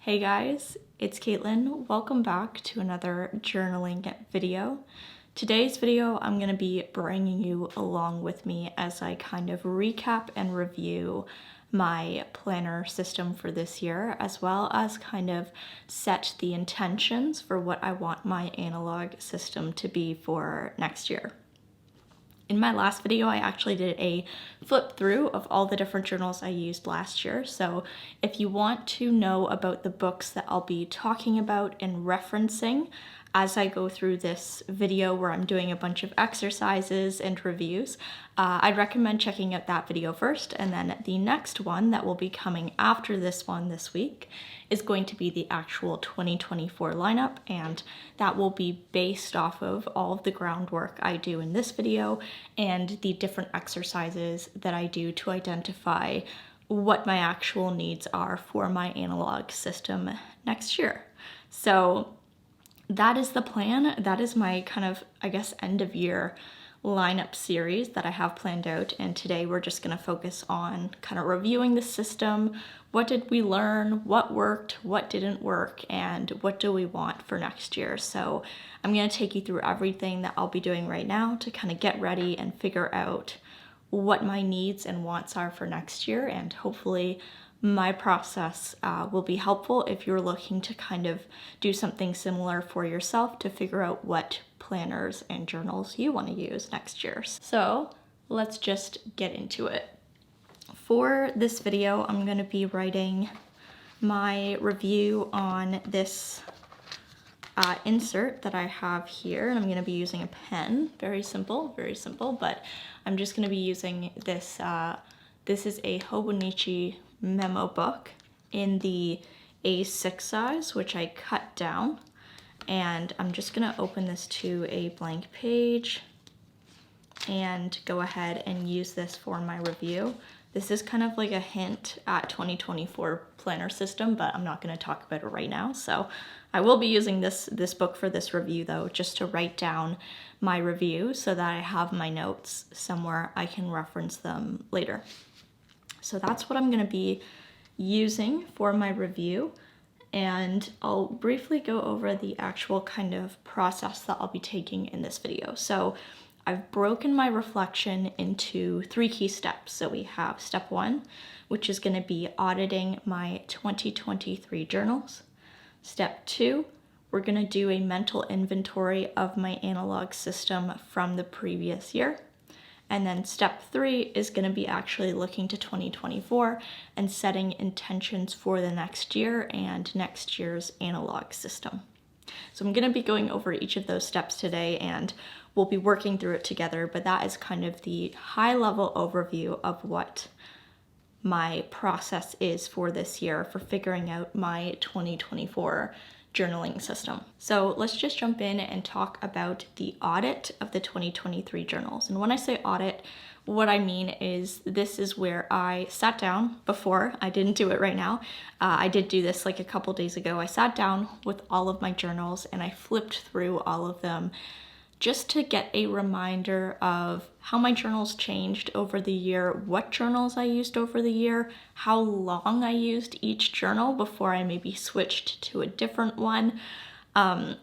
Hey guys, it's Caitlin. Welcome back to another journaling video. Today's video, I'm going to be bringing you along with me as I kind of recap and review my planner system for this year, as well as kind of set the intentions for what I want my analog system to be for next year. In my last video, I actually did a flip through of all the different journals I used last year. So if you want to know about the books that I'll be talking about and referencing as I go through this video where I'm doing a bunch of exercises and reviews, I'd recommend checking out that video first. And then the next one that will be coming after this one this week is going to be the actual 2024 lineup, and that will be based off of all of the groundwork I do in this video and the different exercises that I do to identify what my actual needs are for my analog system next year. So that is the plan. That is my kind of, I guess, end of year lineup series that I have planned out, and today we're just going to focus on kind of reviewing the system. What did we learn? What worked? What didn't work? And what do we want for next year? So I'm going to take you through everything that I'll be doing right now to kind of get ready and figure out what my needs and wants are for next year, and hopefully my process will be helpful if you're looking to kind of do something similar for yourself to figure out what planners and journals you want to use next year. So let's just get into it. For this video, I'm going to be writing my review on this insert that I have here, and I'm going to be using a pen. Very simple, but I'm just going to be using this. This is a Hobonichi memo book in the A6 size, which I cut down, and I'm just going to open this to a blank page and go ahead and use this for my review. This is kind of like a hint at 2024 planner system, but I'm not going to talk about it right now. So I will be using this book for this review though, just to write down my review so that I have my notes somewhere I can reference them later. So that's what I'm going to be using for my review, and I'll briefly go over the actual kind of process that I'll be taking in this video. So I've broken my reflection into 3 key steps. So we have step 1, which is going to be auditing my 2023 journals. Step 2, we're going to do a mental inventory of my analog system from the previous year. And then step 3 is going to be actually looking to 2024 and setting intentions for the next year and next year's analog system. So I'm going to be going over each of those steps today, and we'll be working through it together, but that is kind of the high-level overview of what my process is for this year for figuring out my 2024 journaling system. So let's just jump in and talk about the audit of the 2023 journals. And when I say audit, what I mean is this is where I sat down before. I didn't do it right now. I did do this like a couple days ago. I sat down with all of my journals and I flipped through all of them just to get a reminder of how my journals changed over the year, what journals I used over the year, how long I used each journal before I maybe switched to a different one.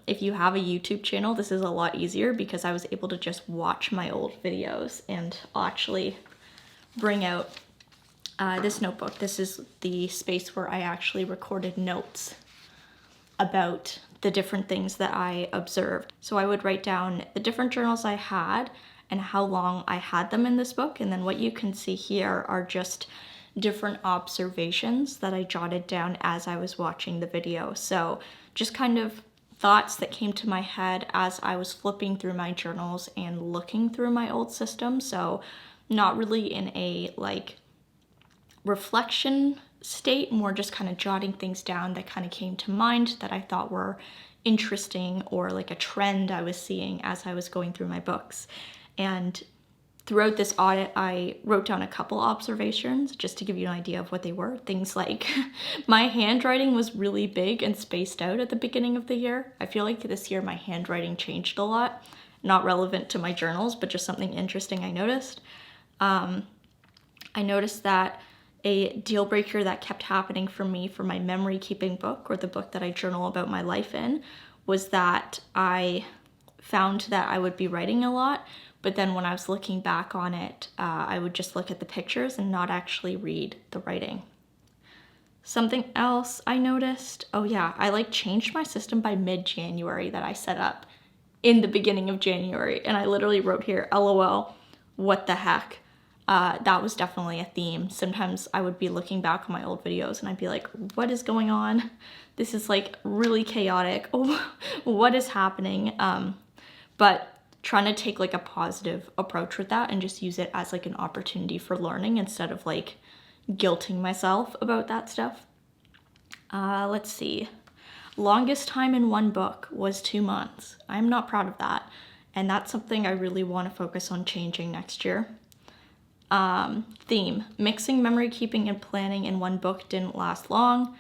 If you have a YouTube channel, this is a lot easier because I was able to just watch my old videos, and I'll actually bring out this notebook. This is the space where I actually recorded notes about the different things that I observed. So I would write down the different journals I had and how long I had them in this book. And then what you can see here are just different observations that I jotted down as I was watching the video. So just kind of thoughts that came to my head as I was flipping through my journals and looking through my old system. So not really in a like reflection state, more just kind of jotting things down that kind of came to mind that I thought were interesting, or like a trend I was seeing as I was going through my books. And throughout this audit, I wrote down a couple observations just to give you an idea of what they were. Things like my handwriting was really big and spaced out at the beginning of the year. I feel like this year my handwriting changed a lot, not relevant to my journals, but just something interesting I noticed. I noticed that a deal breaker that kept happening for me for my memory keeping book, or the book that I journal about my life in, was that I found that I would be writing a lot, but then when I was looking back on it, I would just look at the pictures and not actually read the writing. Something else I noticed, oh yeah, I changed my system by mid-January that I set up in the beginning of January, and I literally wrote here, LOL, what the heck? That was definitely a theme. Sometimes I would be looking back on my old videos and I'd be like, what is going on? This is really chaotic. Oh, what is happening? But trying to take a positive approach with that and just use it as an opportunity for learning instead of guilting myself about that stuff. Let's see. Longest time in one book was 2 months. I'm not proud of that. And that's something I really want to focus on changing next year. Theme, mixing memory keeping and planning in one book didn't last long.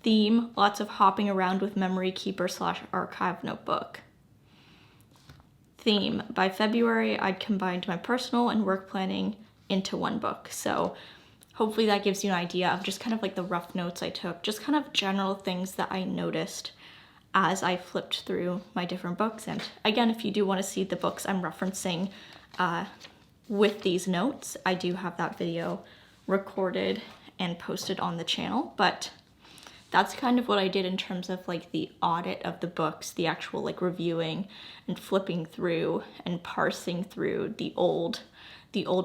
Theme, lots of hopping around with memory keeper / archive notebook. Theme, by February, I'd combined my personal and work planning into one book. So hopefully that gives you an idea of just the rough notes I took, just general things that I noticed as I flipped through my different books. And again, if you do want to see the books I'm referencing with these notes, I do have that video recorded and posted on the channel. But that's what I did in terms of the audit of the books, the actual reviewing and flipping through and parsing through the old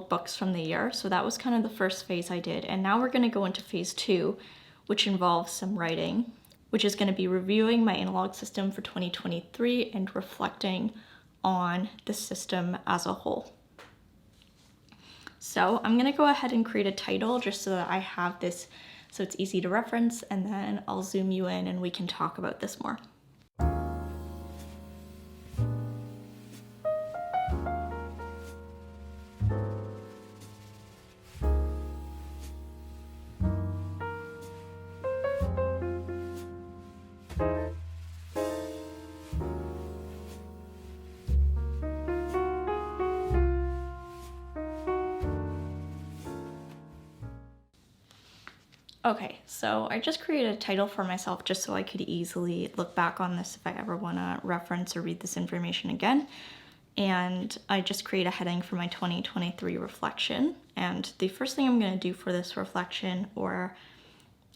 books from the year. So that was the first phase I did. And now we're going to go into phase 2, which involves some writing, which is going to be reviewing my analog system for 2023 and reflecting on the system as a whole. So I'm going to go ahead and create a title just so that I have this so it's easy to reference, and then I'll zoom you in and we can talk about this more. Okay, so I just created a title for myself just so I could easily look back on this if I ever want to reference or read this information again. And I just create a heading for my 2023 reflection. And the first thing I'm going to do for this reflection, or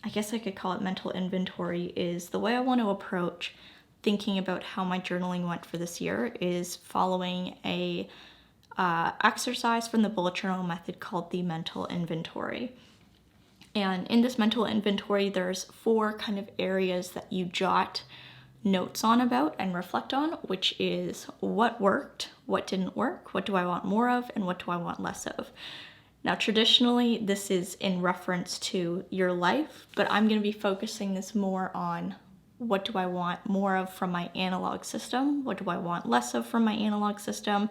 I guess I could call it mental inventory, is the way I want to approach thinking about how my journaling went for this year is following a exercise from the bullet journal method called the mental inventory. And in this mental inventory, there's 4 areas that you jot notes on about and reflect on, which is what worked, what didn't work, what do I want more of, and what do I want less of. Now, traditionally, this is in reference to your life, but I'm going to be focusing this more on what do I want more of from my analog system, what do I want less of from my analog system,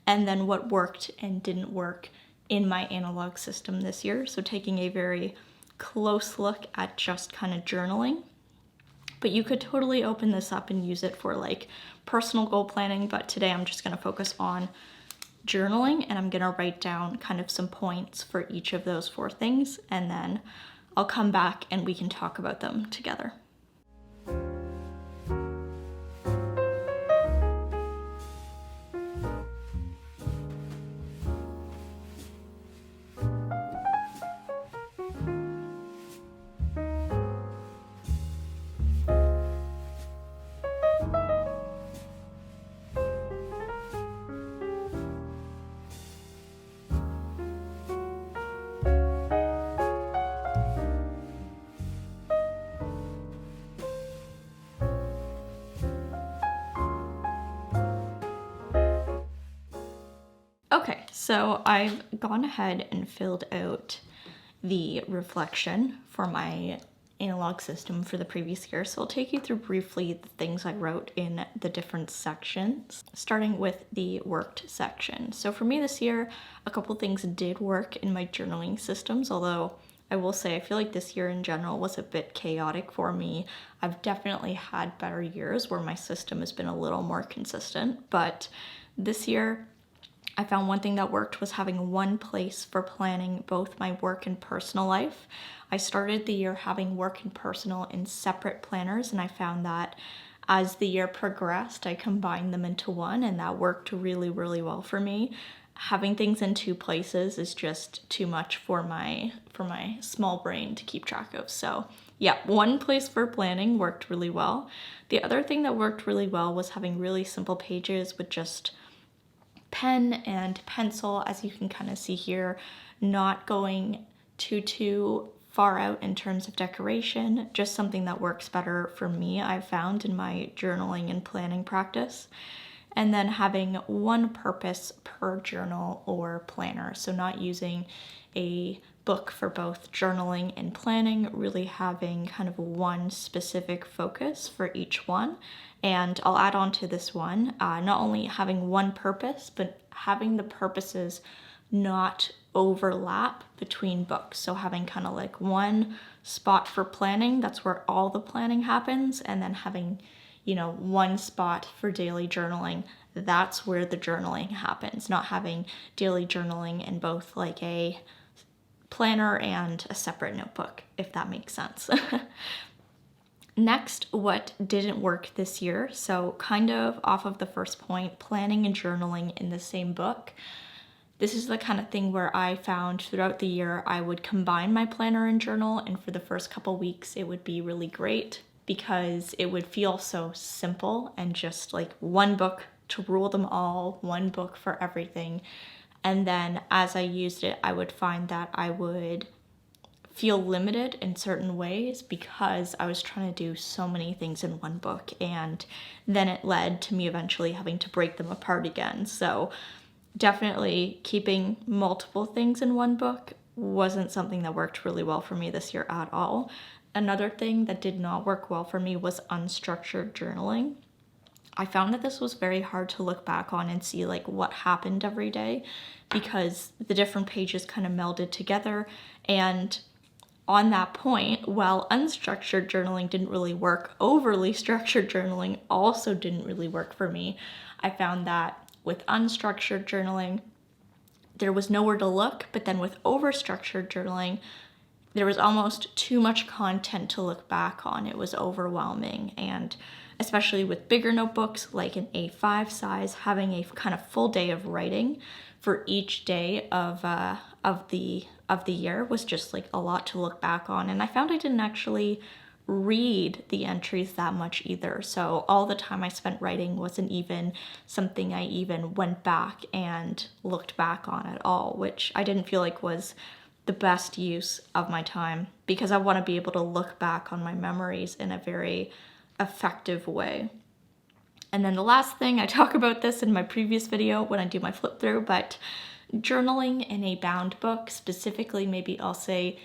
and then what worked and didn't work in my analog system this year. So taking a very close look at just journaling. But you could totally open this up and use it for personal goal planning, but today I'm just going to focus on journaling, and I'm going to write down some points for each of those 4 things, and then I'll come back and we can talk about them together. Okay, so I've gone ahead and filled out the reflection for my analog system for the previous year. So I'll take you through briefly the things I wrote in the different sections, starting with the worked section. So for me this year, a couple things did work in my journaling systems, although I will say I feel like this year in general was a bit chaotic for me. I've definitely had better years where my system has been a little more consistent, but this year I found one thing that worked was having one place for planning both my work and personal life. I started the year having work and personal in separate planners, and I found that as the year progressed, I combined them into one, and that worked really, really well for me. Having things in two places is just too much for my small brain to keep track of. So yeah, one place for planning worked really well. The other thing that worked really well was having really simple pages with just pen and pencil, as you can kind of see here, not going too far out in terms of decoration, just something that works better for me, I've found in my journaling and planning practice. And then having one purpose per journal or planner. So not using a book for both journaling and planning, really having kind of one specific focus for each one. And I'll add on to this one, not only having one purpose, but having the purposes not overlap between books. So having kind of like one spot for planning, that's where all the planning happens, and then having, one spot for daily journaling, that's where the journaling happens. Not having daily journaling in both like a planner and a separate notebook, if that makes sense. Next, what didn't work this year, so kind of off of the first point, planning and journaling in the same book. This is the kind of thing where I found throughout the year I would combine my planner and journal, and for the first couple weeks it would be really great because it would feel so simple and just like one book to rule them all, one book for everything. And then as I used it, I would find that I would feel limited in certain ways because I was trying to do so many things in one book, and then it led to me eventually having to break them apart again. So definitely keeping multiple things in one book wasn't something that worked really well for me this year at all. Another thing that did not work well for me was unstructured journaling. I found that this was very hard to look back on and see like what happened every day because the different pages kind of melded together. And on that point, while unstructured journaling didn't really work, overly structured journaling also didn't really work for me. I found that with unstructured journaling, there was nowhere to look, but then with overstructured journaling, there was almost too much content to look back on. It was overwhelming, and especially with bigger notebooks like an A5 size, having a kind of full day of writing for each day of the year was just like a lot to look back on. And I found I didn't actually read the entries that much either. So all the time I spent writing wasn't even something I even went back and looked back on at all, which I didn't feel like was the best use of my time because I want to be able to look back on my memories in a very effective way. And then the last thing, I talk about this in my previous video when I do my flip through, but journaling in a bound book, specifically maybe I'll say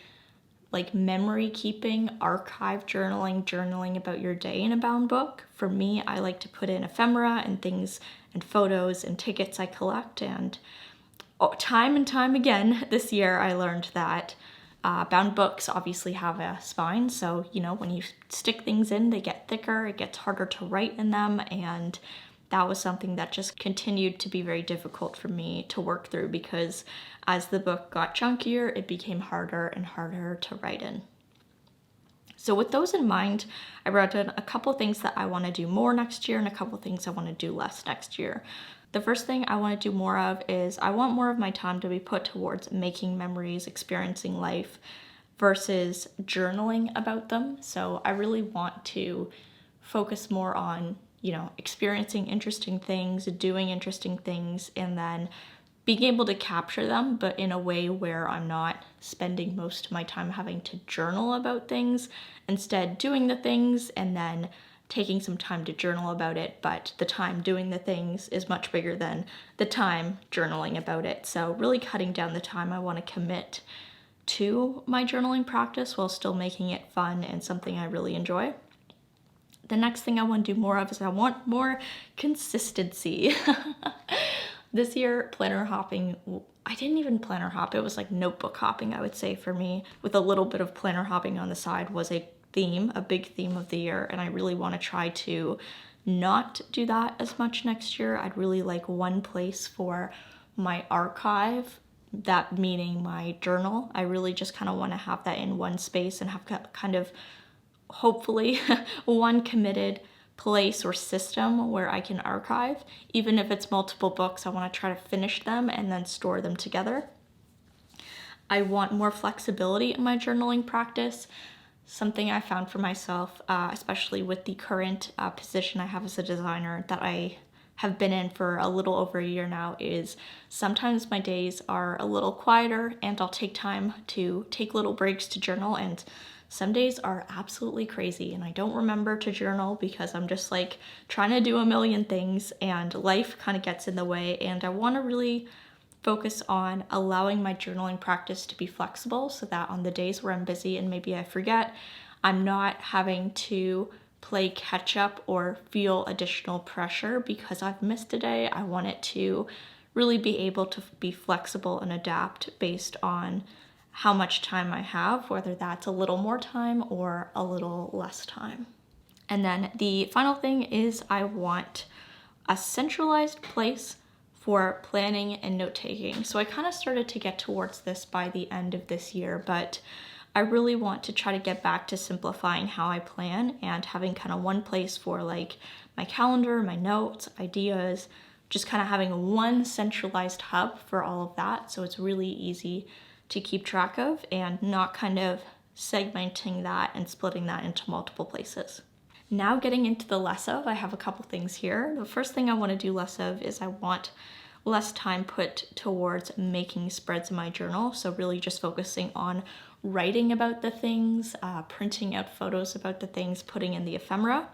like memory keeping, archive journaling about your day in a bound book. For me, I like to put in ephemera and things and photos and tickets I collect, and time and time again this year I learned that bound books obviously have a spine, so when you stick things in, they get thicker, it gets harder to write in them, and that was something that just continued to be very difficult for me to work through because as the book got chunkier, it became harder and harder to write in. So with those in mind, I wrote down a couple things that I want to do more next year and a couple things I want to do less next year. The first thing I want to do more of is I want more of my time to be put towards making memories, experiencing life, versus journaling about them. So I really want to focus more on, experiencing interesting things, doing interesting things, and then being able to capture them, but in a way where I'm not spending most of my time having to journal about things, instead doing the things and then taking some time to journal about it, but the time doing the things is much bigger than the time journaling about it. So really cutting down the time I want to commit to my journaling practice while still making it fun and something I really enjoy. The next thing I want to do more of is I want more consistency. This year, planner hopping, I didn't even planner hop, it was like notebook hopping, I would say, for me, with a little bit of planner hopping on the side was a big theme of the year, and I really want to try to not do that as much next year. I'd really like one place for my archive, that meaning my journal. I really just kind of want to have that in one space and have kind of hopefully one committed place or system where I can archive. Even if it's multiple books, I want to try to finish them and then store them together. I want more flexibility in my journaling practice. Something I found for myself, especially with the current position I have as a designer that I have been in for a little over a year now, is sometimes my days are a little quieter and I'll take time to take little breaks to journal, and some days are absolutely crazy and I don't remember to journal because I'm just like trying to do a million things and life kind of gets in the way, and I want to really focus on allowing my journaling practice to be flexible so that on the days where I'm busy and maybe I forget, I'm not having to play catch up or feel additional pressure because I've missed a day. I want it to really be able to be flexible and adapt based on how much time I have, whether that's a little more time or a little less time. And then the final thing is I want a centralized place for planning and note-taking. So I kind of started to get towards this by the end of this year, but I really want to try to get back to simplifying how I plan and having kind of one place for like my calendar, my notes, ideas, just kind of having one centralized hub for all of that. So it's really easy to keep track of and not kind of segmenting that and splitting that into multiple places. Now getting into the less of, I have a couple things here. The first thing I want to do less of is I want less time put towards making spreads in my journal. So really just focusing on writing about the things, printing out photos about the things, putting in the ephemera.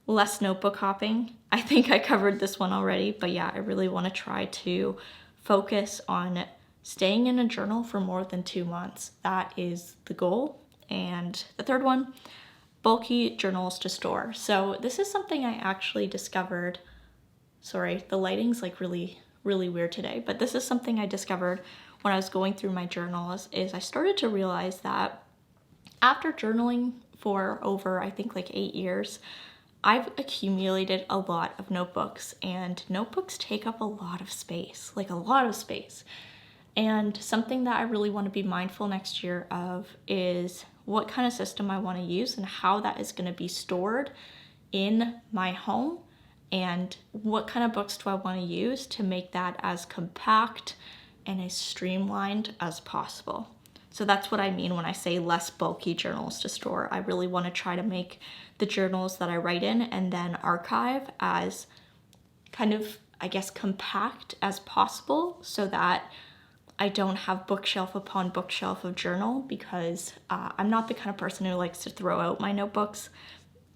Less notebook hopping. I think I covered this one already, but yeah, I really want to try to focus on staying in a journal for more than 2 months. That is the goal. And the third one, bulky journals to store. So this is something I actually discovered. Sorry, the lighting's like really weird today, but this is something I discovered when I was going through my journals. Is I started to realize that after journaling for over, I think like 8 years, I've accumulated a lot of notebooks, and notebooks take up a lot of space, like a lot of space. And something that I really want to be mindful next year of is what kind of system I want to use and how that is going to be stored in my home, and what kind of books do I want to use to make that as compact and as streamlined as possible. So that's what I mean when I say less bulky journals to store. I really want to try to make the journals that I write in and then archive as kind of, I guess, compact as possible, so that I don't have bookshelf upon bookshelf of journal, because I'm not the kind of person who likes to throw out my notebooks.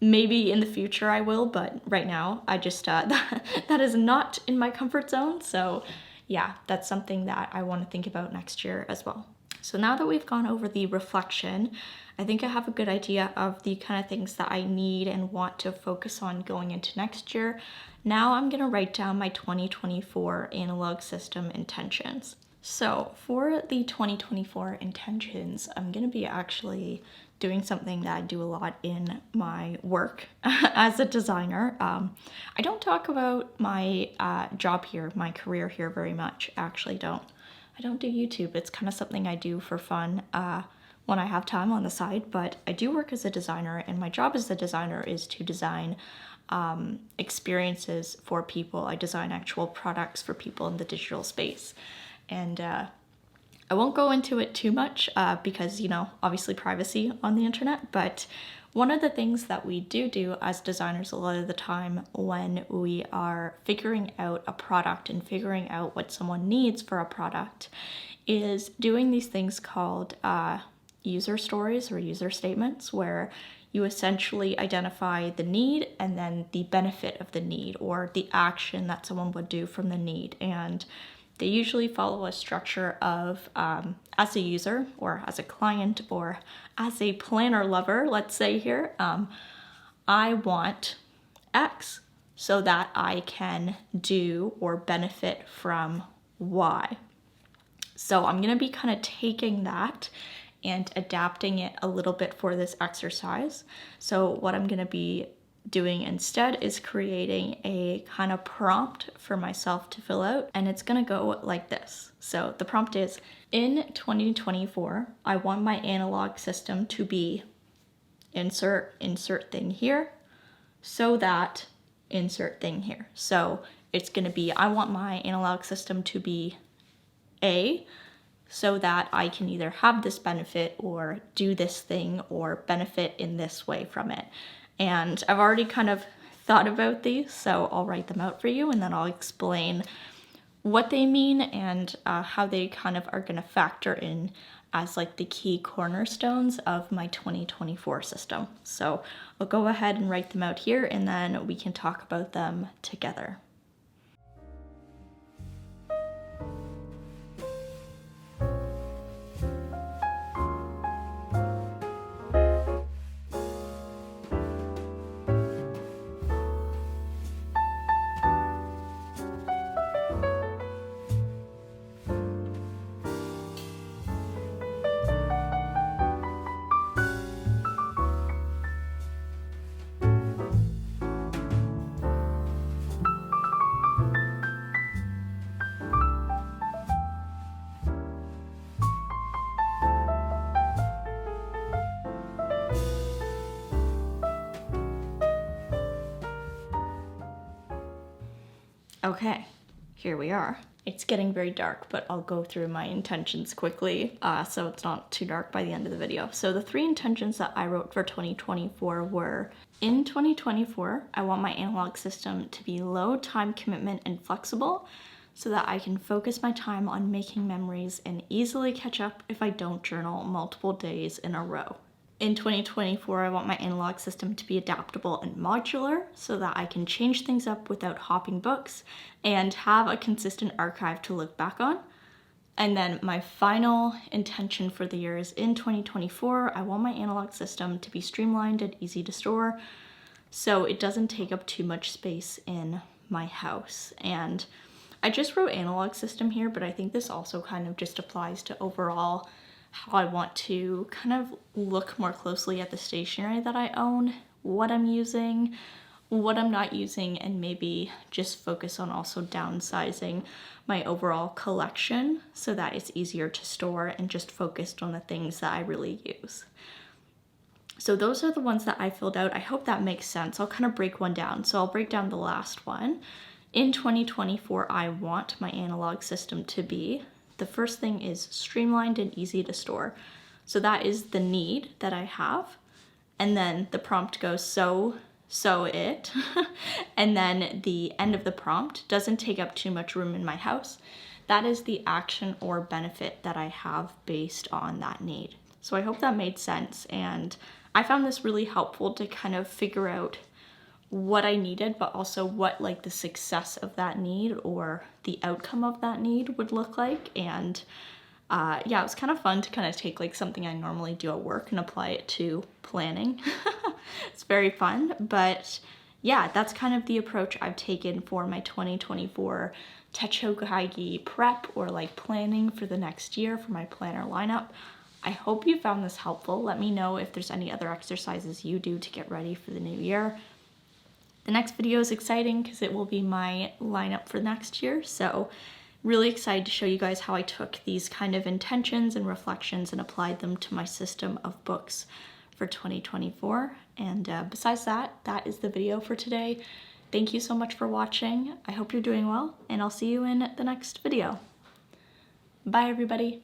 Maybe in the future I will, but right now I just, that is not in my comfort zone. So yeah, that's something that I want to think about next year as well. So now that we've gone over the reflection, I think I have a good idea of the kind of things that I need and want to focus on going into next year. Now I'm going to write down my 2024 analog system intentions. So for the 2024 intentions, I'm going to be actually doing something that I do a lot in my work as a designer. I don't talk about my job here, my career here very much. Actually don't. I don't do YouTube. It's kind of something I do for fun when I have time on the side, but I do work as a designer, and my job as a designer is to design experiences for people. I design actual products for people in the digital space. And I won't go into it too much because, you know, obviously privacy on the internet, but one of the things that we do as designers a lot of the time when we are figuring out a product and figuring out what someone needs for a product is doing these things called user stories or user statements, where you essentially identify the need and then the benefit of the need, or the action that someone would do from the need. And they usually follow a structure of, as a user or as a client or as a planner lover, let's say here, I want X so that I can do or benefit from Y. So I'm going to be kind of taking that and adapting it a little bit for this exercise. So what I'm going to be doing instead is creating a kind of prompt for myself to fill out, and it's gonna go like this. So the prompt is, in 2024, I want my analog system to be insert thing here, so that insert thing here. So it's gonna be, I want my analog system to be A, so that I can either have this benefit or do this thing or benefit in this way from it. And I've already kind of thought about these, so I'll write them out for you and then I'll explain what they mean and how they kind of are going to factor in as like the key cornerstones of my 2024 system. So I'll go ahead and write them out here and then we can talk about them together. Okay, here we are. It's getting very dark, but I'll go through my intentions quickly so it's not too dark by the end of the video. So the 3 intentions that I wrote for 2024 were, in 2024, I want my analog system to be low time commitment and flexible so that I can focus my time on making memories and easily catch up if I don't journal multiple days in a row. In 2024, I want my analog system to be adaptable and modular so that I can change things up without hopping books and have a consistent archive to look back on. And then my final intention for the year is, in 2024, I want my analog system to be streamlined and easy to store so it doesn't take up too much space in my house. And I just wrote analog system here, but I think this also kind of just applies to overall how I want to kind of look more closely at the stationery that I own, what I'm using, what I'm not using, and maybe just focus on also downsizing my overall collection so that it's easier to store and just focused on the things that I really use. So those are the ones that I filled out. I hope that makes sense. I'll kind of break one down. So I'll break down the last one. In 2024, I want my analog system to be, the first thing is streamlined and easy to store. So that is the need that I have. And then the prompt goes, so it. And then the end of the prompt doesn't take up too much room in my house. That is the action or benefit that I have based on that need. So I hope that made sense. And I found this really helpful to kind of figure out what I needed, but also what like the success of that need or the outcome of that need would look like. And yeah, it was kind of fun to kind of take like something I normally do at work and apply it to planning. It's very fun, but yeah, that's kind of the approach I've taken for my 2024 Techo Kaigi prep or like planning for the next year for my planner lineup. I hope you found this helpful. Let me know if there's any other exercises you do to get ready for the new year. The next video is exciting because it will be my lineup for next year. So really excited to show you guys how I took these kind of intentions and reflections and applied them to my system of books for 2024. And besides that, that is the video for today. Thank you so much for watching. I hope you're doing well, and I'll see you in the next video. Bye, everybody.